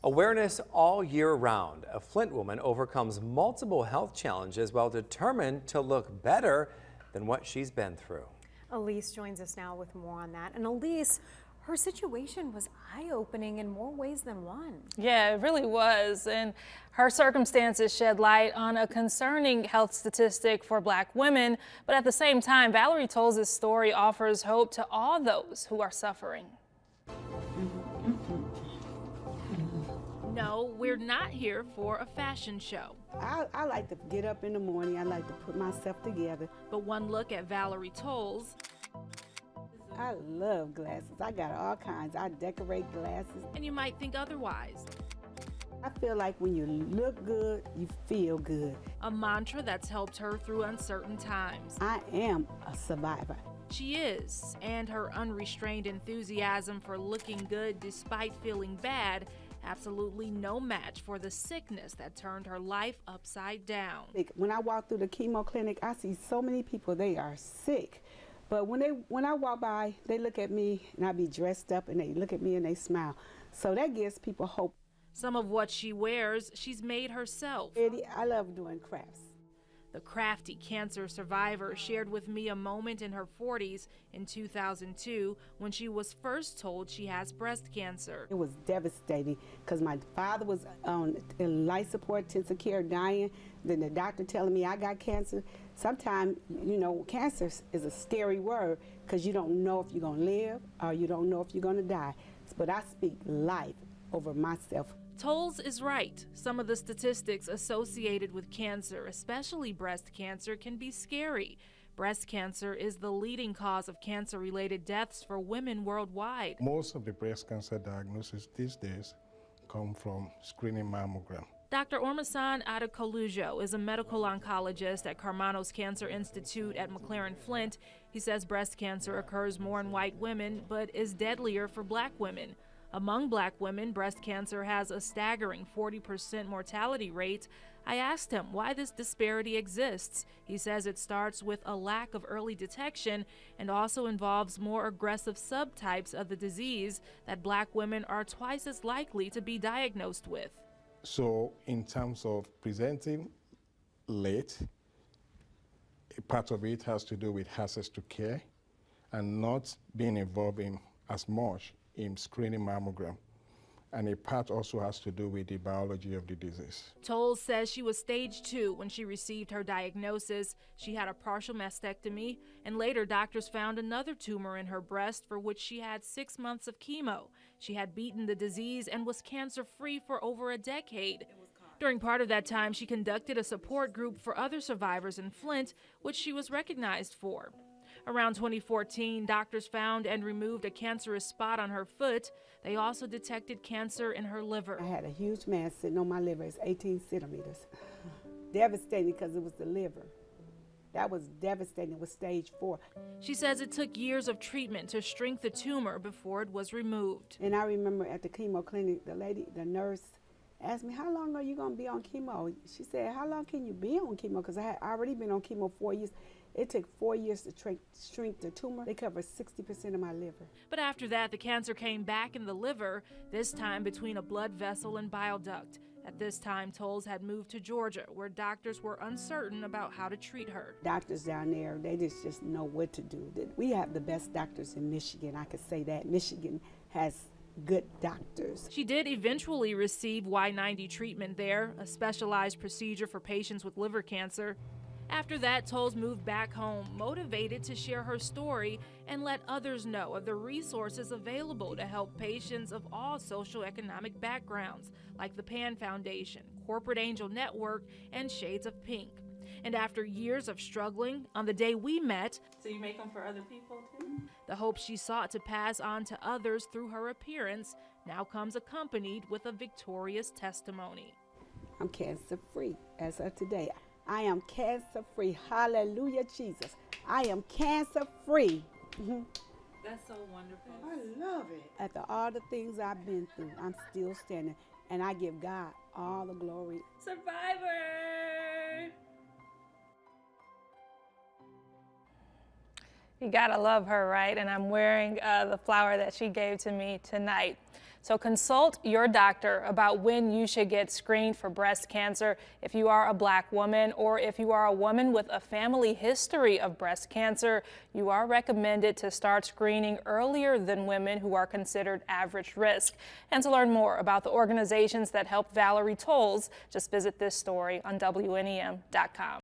Awareness all year round. A Flint woman overcomes multiple health challenges while determined to look better than what she's been through. Elise joins us now with more on that. And Elise, her situation was eye-opening in more ways than one. Yeah, it really was. And her circumstances shed light on a concerning health statistic for Black women. But at the same time, Valerie Tolles' story offers hope to all those who are suffering. No, we're not here for a fashion show. I like to get up in the morning. I like to put myself together. But one look at Valerie Tolles, I love glasses. I got all kinds. I decorate glasses. and you might think otherwise. I feel like when you look good, you feel good. A mantra that's helped her through uncertain times. I am a survivor. She is, and her unrestrained enthusiasm for looking good despite feeling bad, absolutely no match for the sickness that turned her life upside down. When I walk through the chemo clinic, I see so many people, they are sick. But when I walk by, they look at me and I be dressed up and they look at me and they smile. So that gives people hope. Some of what she wears, she's made herself. I love doing crafts. The crafty cancer survivor shared with me a moment in her 40s in 2002 when she was first told she has breast cancer. It was devastating because my father was on life support, intensive care, dying. Then the doctor telling me I got cancer. Sometimes, you know, cancer is a scary word because you don't know if you're going to live or you don't know if you're going to die. But I speak life over myself. Tolles is right. Some of the statistics associated with cancer, especially breast cancer, can be scary. Breast cancer is the leading cause of cancer-related deaths for women worldwide. Most of the breast cancer diagnoses these days come from screening mammogram. Dr. Ormasan Adekolujo is a medical oncologist at Carmano's Cancer Institute at McLaren Flint. He says breast cancer occurs more in white women, but is deadlier for Black women. Among Black women, breast cancer has a staggering 40% mortality rate. I asked him why this disparity exists. He says it starts with a lack of early detection and also involves more aggressive subtypes of the disease that Black women are twice as likely to be diagnosed with. So in terms of presenting late, a part of it has to do with access to care and not being involved in as much in screening mammogram. And a part also has to do with the biology of the disease. Tolles says she was stage 2 when she received her diagnosis. She had a partial mastectomy, and later doctors found another tumor in her breast for which she had 6 months of chemo. She had beaten the disease and was cancer-free for over a decade. During part of that time, she conducted a support group for other survivors in Flint, which she was recognized for. Around 2014, doctors found and removed a cancerous spot on her foot. They also detected cancer in her liver. I had a huge mass sitting on my liver. It's 18 centimeters. Devastating because it was the liver. That was devastating. It was stage 4. She says it took years of treatment to shrink the tumor before it was removed. And I remember at the chemo clinic, the nurse asked me, how long are you going to be on chemo? She said, how long can you be on chemo? Because I had already been on chemo 4 years. It took 4 years to shrink the tumor. They covered 60% of my liver. But after that, the cancer came back in the liver, this time between a blood vessel and bile duct. At this time, Tolles had moved to Georgia, where doctors were uncertain about how to treat her. Doctors down there, they just know what to do. We have the best doctors in Michigan, I could say that. Michigan has good doctors. She did eventually receive Y90 treatment there, a specialized procedure for patients with liver cancer. After that, Tolles moved back home, motivated to share her story and let others know of the resources available to help patients of all socioeconomic backgrounds, like the PAN Foundation, Corporate Angel Network, and Shades of Pink. And after years of struggling, on the day we met, So you make them for other people too? the hope she sought to pass on to others through her appearance now comes accompanied with a victorious testimony. I'm cancer-free as of today. I am cancer-free. Hallelujah, Jesus. I am cancer-free. That's so wonderful. I love it. After all the things I've been through, I'm still standing, and I give God all the glory. Survivor! You gotta love her, right? And I'm wearing the flower that she gave to me tonight. So consult your doctor about when you should get screened for breast cancer. If you are a Black woman or if you are a woman with a family history of breast cancer, you are recommended to start screening earlier than women who are considered average risk. And to learn more about the organizations that helped Valerie Tolles, just visit this story on WNEM.com.